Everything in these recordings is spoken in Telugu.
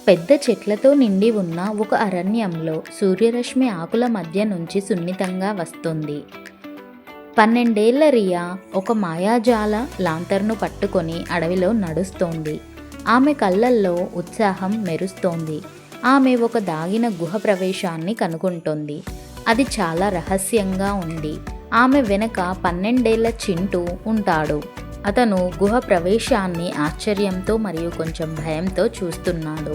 పెద్ద చెట్లతో నిండి ఉన్న ఒక అరణ్యంలో సూర్యరశ్మి ఆకుల మధ్య నుంచి సున్నితంగా వస్తుంది. 12 ఏళ్ల రియా ఒక మాయాజాల లాంతర్ను పట్టుకొని అడవిలో నడుస్తోంది. ఆమె కళ్ళల్లో ఉత్సాహం మెరుస్తోంది. ఆమె ఒక దాగిన గుహ ప్రవేశాన్ని కనుగొంటోంది. అది చాలా రహస్యంగా ఉంది. ఆమె వెనక 12 ఏళ్ల చింటూ ఉంటాడు. అతను గుహ ప్రవేశాన్ని ఆశ్చర్యంతో మరియు కొంచెం భయంతో చూస్తున్నాడు.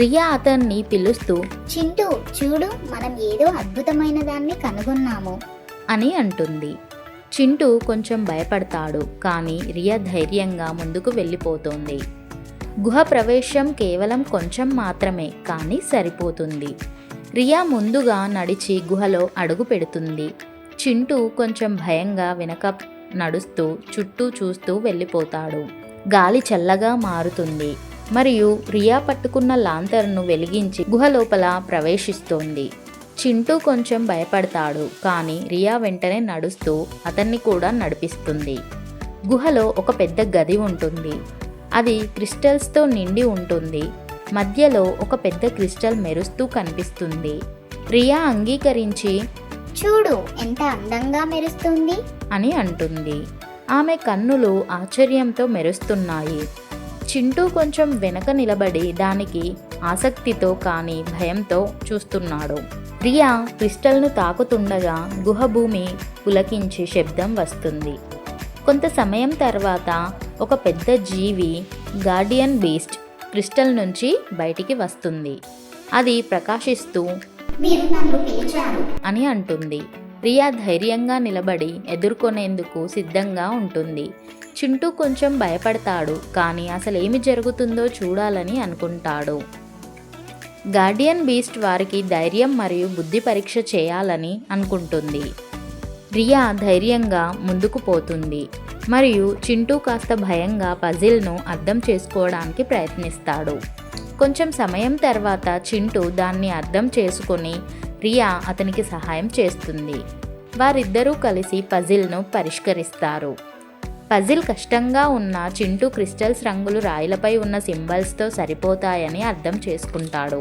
రియా అతన్ని పిలుస్తూ, చింటూ చూడు, మనం ఏదో అద్భుతమైన దాన్ని కనుగొన్నాము అని అంటుంది. చింటూ కొంచెం భయపడతాడు, కానీ రియా ధైర్యంగా ముందుకు వెళ్ళిపోతుంది. గుహ ప్రవేశం కేవలం కొంచెం మాత్రమే, కానీ సరిపోతుంది. రియా ముందుగా నడిచి గుహలో అడుగు పెడుతుంది. చింటూ కొంచెం భయంగా వెనక నడుస్తూ చుట్టూ చూస్తూ వెళ్ళిపోతాడు. గాలి చల్లగా మారుతుంది మరియు రియా పట్టుకున్న లాంతర్ను వెలిగించి గుహ లోపల ప్రవేశిస్తోంది. చింటూ కొంచెం భయపడతాడు, కానీ రియా వెంటనే నడుస్తూ అతన్ని కూడా నడిపిస్తుంది. గుహలో ఒక పెద్ద గది ఉంటుంది. అది క్రిస్టల్స్తో నిండి ఉంటుంది. మధ్యలో ఒక పెద్ద క్రిస్టల్ మెరుస్తూ కనిపిస్తుంది. రియా అంగీకరించి, చూడు ఎంత అందంగా మెరుస్తుంది అని అంటుంది. ఆమె కన్నులు ఆశ్చర్యంతో మెరుస్తున్నాయి. చింటూ కొంచెం వెనక నిలబడి దానికి ఆసక్తితో కానీ భయంతో చూస్తున్నాడు. రియా క్రిస్టల్ను తాకుతుండగా గుహ భూమి పులకించి శబ్దం వస్తుంది. కొంత సమయం తర్వాత ఒక పెద్ద జీవి, గార్డియన్ బీస్ట్, క్రిస్టల్ నుంచి బయటికి వస్తుంది. అది ప్రకాశిస్తూ మీరు నన్ను పిలిచారు అని అంటుంది. రియా ధైర్యంగా నిలబడి ఎదుర్కొనేందుకు సిద్ధంగా ఉంటుంది. చింటూ కొంచెం భయపడతాడు, కానీ అసలేమి జరుగుతుందో చూడాలని అనుకుంటాడు. గార్డియన్ బీస్ట్ వారికి ధైర్యం మరియు బుద్ధి పరీక్ష చేయాలని అనుకుంటుంది. రియా ధైర్యంగా ముందుకు పోతుంది మరియు చింటూ కాస్త భయంగా పజిల్ను అర్థం చేసుకోవడానికి ప్రయత్నిస్తాడు. కొంచెం సమయం తర్వాత చింటూ దాన్ని అర్థం చేసుకొని రియా అతనికి సహాయం చేస్తుంది. వారిద్దరూ కలిసి పజిల్ను పరిష్కరిస్తారు. పజిల్ కష్టంగా ఉన్న చింటూ క్రిస్టల్స్ రంగులు రాయిలపై ఉన్న సింబల్స్తో సరిపోతాయని అర్థం చేసుకుంటాడు.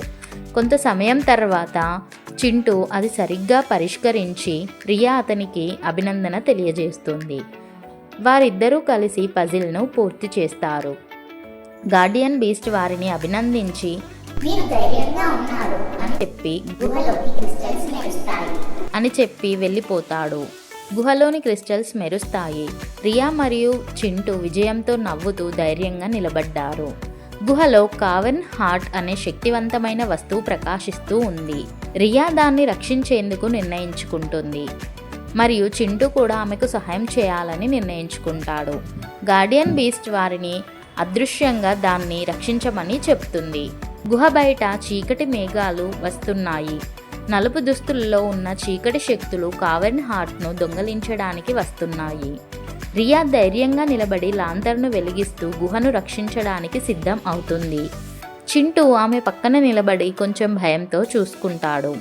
కొంత సమయం తర్వాత చింటూ అది సరిగ్గా పరిష్కరించి రియా అతనికి అభినందన తెలియజేస్తుంది. వారిద్దరూ కలిసి పజిల్ను పూర్తి చేస్తారు. గార్డియన్ బీస్ట్ వారిని అభినందించి, మీరు ధైర్యంగా ఉన్నారు అని చెప్పి వెళ్ళిపోతాడు. గుహలోని క్రిస్టల్స్ మెరుస్తాయి. రియా మరియు చింటూ విజయంతో నవ్వుతూ ధైర్యంగా నిలబడ్డారు. గుహలో కావెన్ హార్ట్ అనే శక్తివంతమైన వస్తువు ప్రకాశిస్తూ ఉంది. రియా దాన్ని రక్షించేందుకు నిర్ణయించుకుంటుంది మరియు చింటూ కూడా ఆమెకు సహాయం చేయాలని నిర్ణయించుకుంటాడు. గార్డియన్ బీస్ట్ వారిని అదృశ్యంగా దాన్ని రక్షించమని చెప్తుంది. గుహ బయట చీకటి మేఘాలు వస్తున్నాయి. నలుపు దుస్తుల్లో ఉన్న చీకటి శక్తులు కావెన్ హార్ట్ను దొంగలించడానికి వస్తున్నాయి. రియా ధైర్యంగా నిలబడి లాంతర్ను వెలిగిస్తూ గుహను రక్షించడానికి సిద్ధం అవుతుంది. చింటూ ఆమె పక్కన నిలబడి కొంచెం భయంతో చూసుకుంటాడు.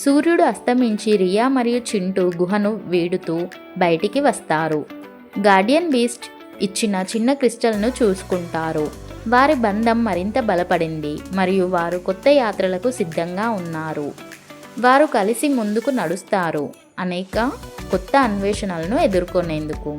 సూర్యుడు అస్తమించి రియా మరియు చింటూ గుహను వీడుతూ బయటికి వస్తారు. గార్డియన్ బీస్ట్ ఇచ్చిన చిన్న క్రిస్టల్ను చూసుకుంటారు. వారి బంధం మరింత బలపడింది మరియు వారు కొత్త యాత్రలకు సిద్ధంగా ఉన్నారు. వారు కలిసి ముందుకు నడుస్తారు, అనేక కొత్త అన్వేషణలను ఎదుర్కొనేందుకు.